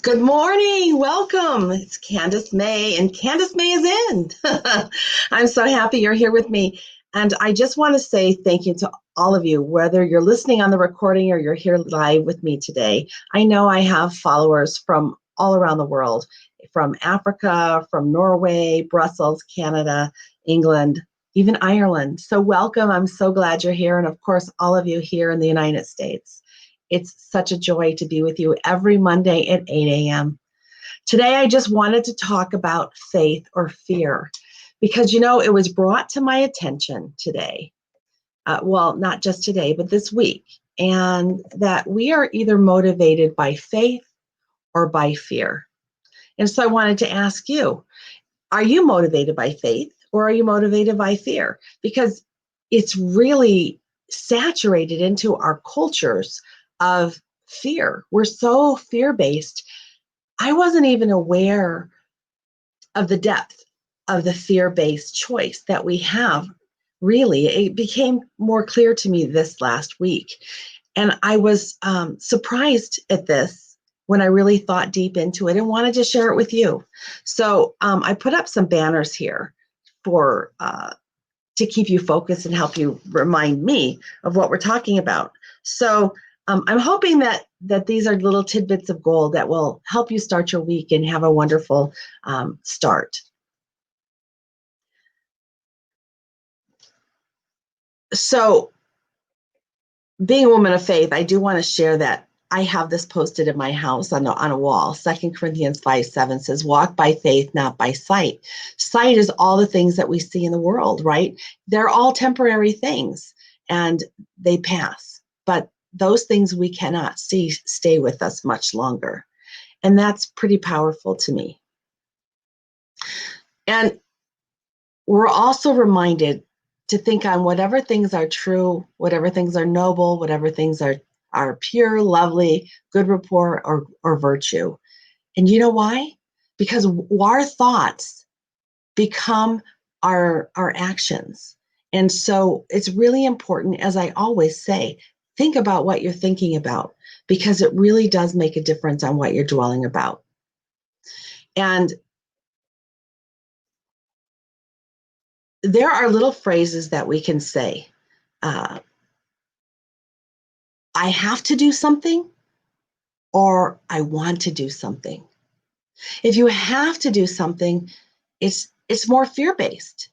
Good morning. Welcome. It's Candace Mae, and Candace Mae is in. I'm so happy you're here with me. And I just want to say thank you to all of you, whether you're listening on the recording or you're here live with me today. I know I have followers from all around the world, from Africa, from Norway, Brussels, Canada, England, even Ireland. So welcome. I'm so glad you're here. And of course, all of you here in the United States. It's such a joy to be with you every Monday at 8 a.m. Today, I just wanted to talk about faith or fear because, it was brought to my attention today. Well, not just today, but this week. And that we are either motivated by faith or by fear. And so I wanted to ask you, are you motivated by faith or are you motivated by fear? Because it's really saturated into our cultures of fear. We're so fear-based. I wasn't even aware of the depth of the fear-based choice that we have. Really, it became more clear to me this last week. And I was surprised at this when I really thought deep into it and wanted to share it with you. So I put up some banners here for to keep you focused and help you remind me of what we're talking about. So I'm hoping that these are little tidbits of gold that will help you start your week and have a wonderful start. So being a woman of faith, I do want to share that I have this posted in my house on a wall. 2 Corinthians 5:7 says, walk by faith, not by sight. Sight is all the things that we see in the world, right? They're all temporary things and they pass. But those things we cannot see stay with us much longer. And that's pretty powerful to me. And we're also reminded to think on whatever things are true, whatever things are noble, whatever things are pure, lovely, good report, or virtue. And you know why? Because our thoughts become our actions. And so it's really important, as I always say, think about what you're thinking about, because it really does make a difference on what you're dwelling about. And there are little phrases that we can say. I have to do something, or I want to do something. If you have to do something, it's more fear-based,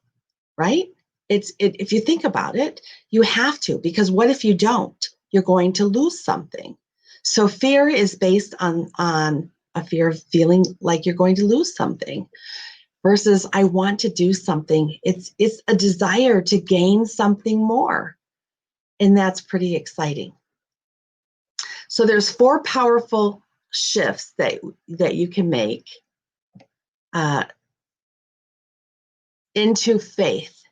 right? If you think about it, you have to, because what if you don't? You're going to lose something. So fear is based on a fear of feeling like you're going to lose something, versus I want to do something. It's a desire to gain something more. And that's pretty exciting. So there's 4 powerful shifts that you can make into faith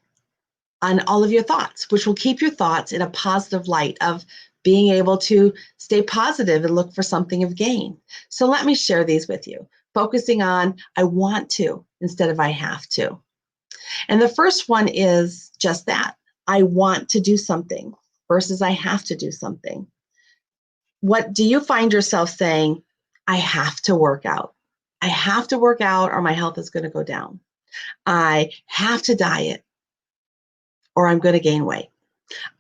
on all of your thoughts, which will keep your thoughts in a positive light of being able to stay positive and look for something of gain. So let me share these with you, focusing on I want to instead of I have to. And the first one is just that. I want to do something versus I have to do something. What do you find yourself saying? I have to work out. I have to work out or my health is going to go down. I have to diet or I'm going to gain weight.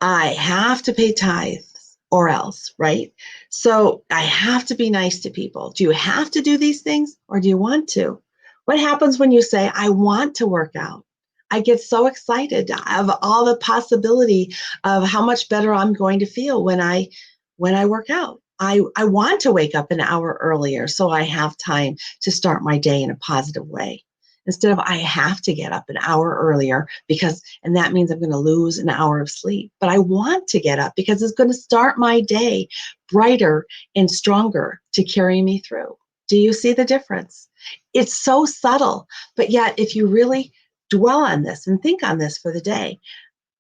I have to pay tithes or else, right? So I have to be nice to people. Do you have to do these things or do you want to? What happens when you say, I want to work out? I get so excited of all the possibility of how much better I'm going to feel when I work out. I want to wake up an hour earlier so I have time to start my day in a positive way. Instead of I have to get up an hour earlier and that means I'm going to lose an hour of sleep. But I want to get up because it's going to start my day brighter and stronger to carry me through. Do you see the difference? It's so subtle, but yet if you really dwell on this and think on this for the day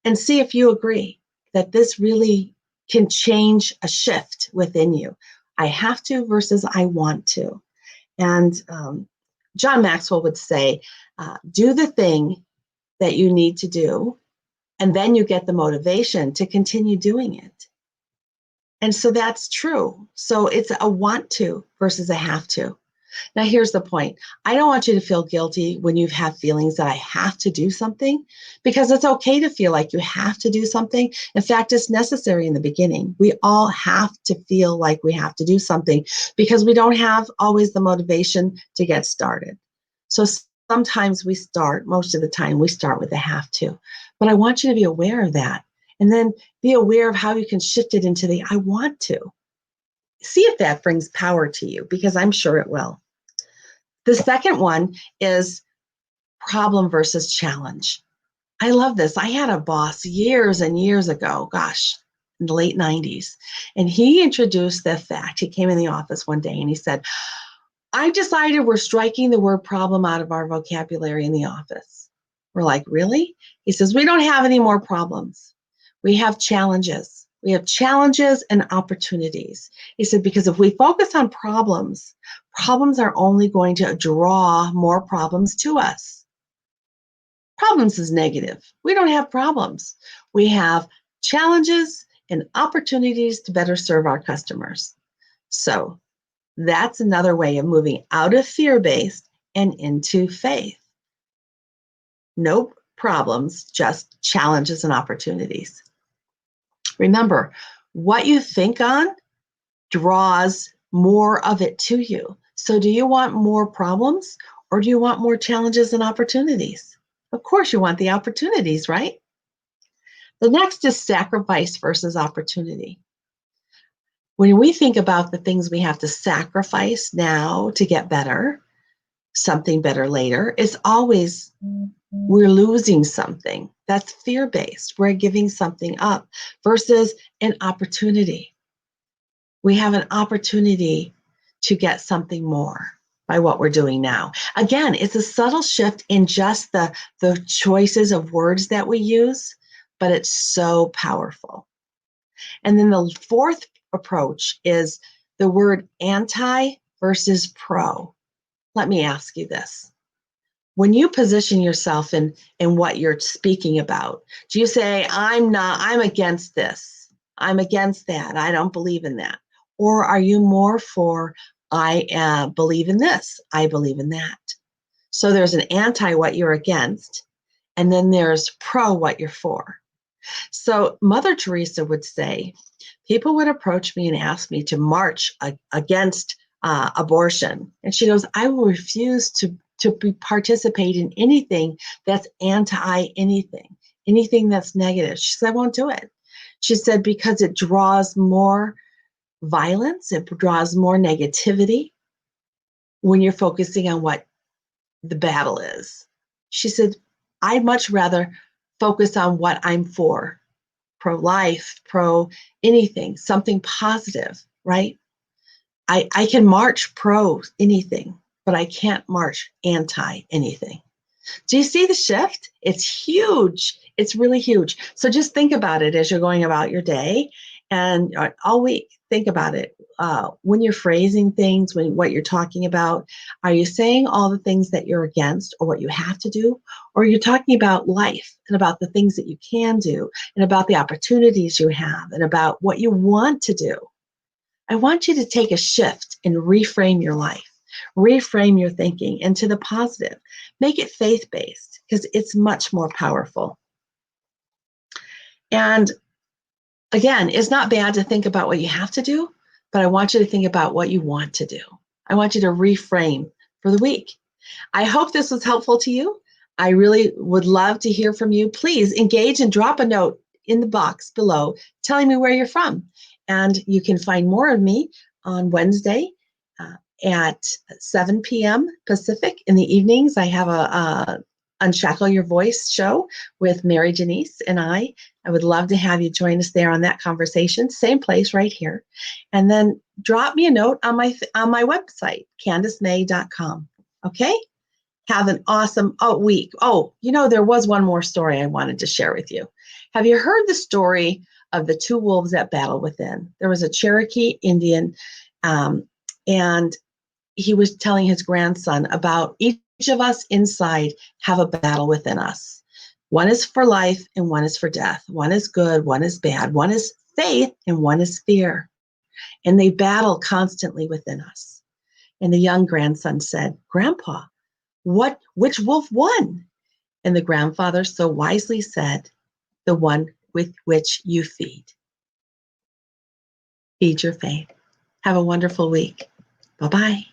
and see if you agree that this really can change a shift within you. I have to versus I want to. And John Maxwell would say, do the thing that you need to do, and then you get the motivation to continue doing it. And so that's true. So it's a want to versus a have to. Now, here's the point. I don't want you to feel guilty when you have feelings that I have to do something, because it's okay to feel like you have to do something. In fact, it's necessary in the beginning. We all have to feel like we have to do something because we don't have always the motivation to get started. So sometimes most of the time, we start with the have to. But I want you to be aware of that. And then be aware of how you can shift it into the I want to. See if that brings power to you, because I'm sure it will. The second one is problem versus challenge. I love this. I had a boss years and years ago, gosh, in the late 90s, and he introduced the fact. He came in the office one day and he said, I decided we're striking the word problem out of our vocabulary in the office. We're like, really? He says, we don't have any more problems. We have challenges. We have challenges and opportunities. He said, because if we focus on problems, problems are only going to draw more problems to us. Problems is negative. We don't have problems. We have challenges and opportunities to better serve our customers. So that's another way of moving out of fear-based and into faith. No problems, just challenges and opportunities. Remember, what you think on draws more of it to you. So do you want more problems or do you want more challenges and opportunities? Of course, you want the opportunities, right? The next is sacrifice versus opportunity. When we think about the things we have to sacrifice now to get better, something better later, it's always we're losing something. That's fear-based. We're giving something up versus an opportunity. We have an opportunity to get something more by what we're doing now. Again, it's a subtle shift in just the choices of words that we use, but it's so powerful. And then the fourth approach is the word anti versus pro. Let me ask you this. When you position yourself in what you're speaking about, do you say, I'm against this, I'm against that, I don't believe in that? Or are you more for, I believe in this, I believe in that? So there's an anti what you're against, and then there's pro what you're for. So Mother Teresa would say, people would approach me and ask me to march against abortion. And she goes, I will refuse to participate in anything that's anti anything that's negative. She said, I won't do it. She said, because it draws more violence, it draws more negativity when you're focusing on what the battle is. She said, I'd much rather focus on what I'm for, pro-life, pro anything, something positive, right? I can march pro anything, but I can't march anti anything. Do you see the shift? It's huge. It's really huge. So just think about it as you're going about your day and all week. Think about it. When you're phrasing things, what you're talking about, are you saying all the things that you're against or what you have to do? Or are you talking about life and about the things that you can do and about the opportunities you have and about what you want to do? I want you to take a shift and reframe your life. Reframe your thinking into the positive. Make it faith-based because it's much more powerful. And again, it's not bad to think about what you have to do, but I want you to think about what you want to do. I want you to reframe for the week. I hope this was helpful to you. I really would love to hear from you. Please engage and drop a note in the box below telling me where you're from. And you can find more of me on Wednesday at 7 p.m. Pacific in the evenings. I have a Unshackle Your Voice show with Mary Janice and I. I would love to have you join us there on that conversation. Same place right here. And then drop me a note on my website, CandaceMae.com. Okay? Have an awesome week. Oh, there was one more story I wanted to share with you. Have you heard the story of the two wolves that battle within? There was a Cherokee Indian, and he was telling his grandson about each of us inside have a battle within us. One is for life and one is for death. One is good, one is bad. One is faith and one is fear. And they battle constantly within us. And the young grandson said, "Grandpa, which wolf won?" And the grandfather so wisely said, "The one with which you feed." Feed your faith. Have a wonderful week. Bye-bye.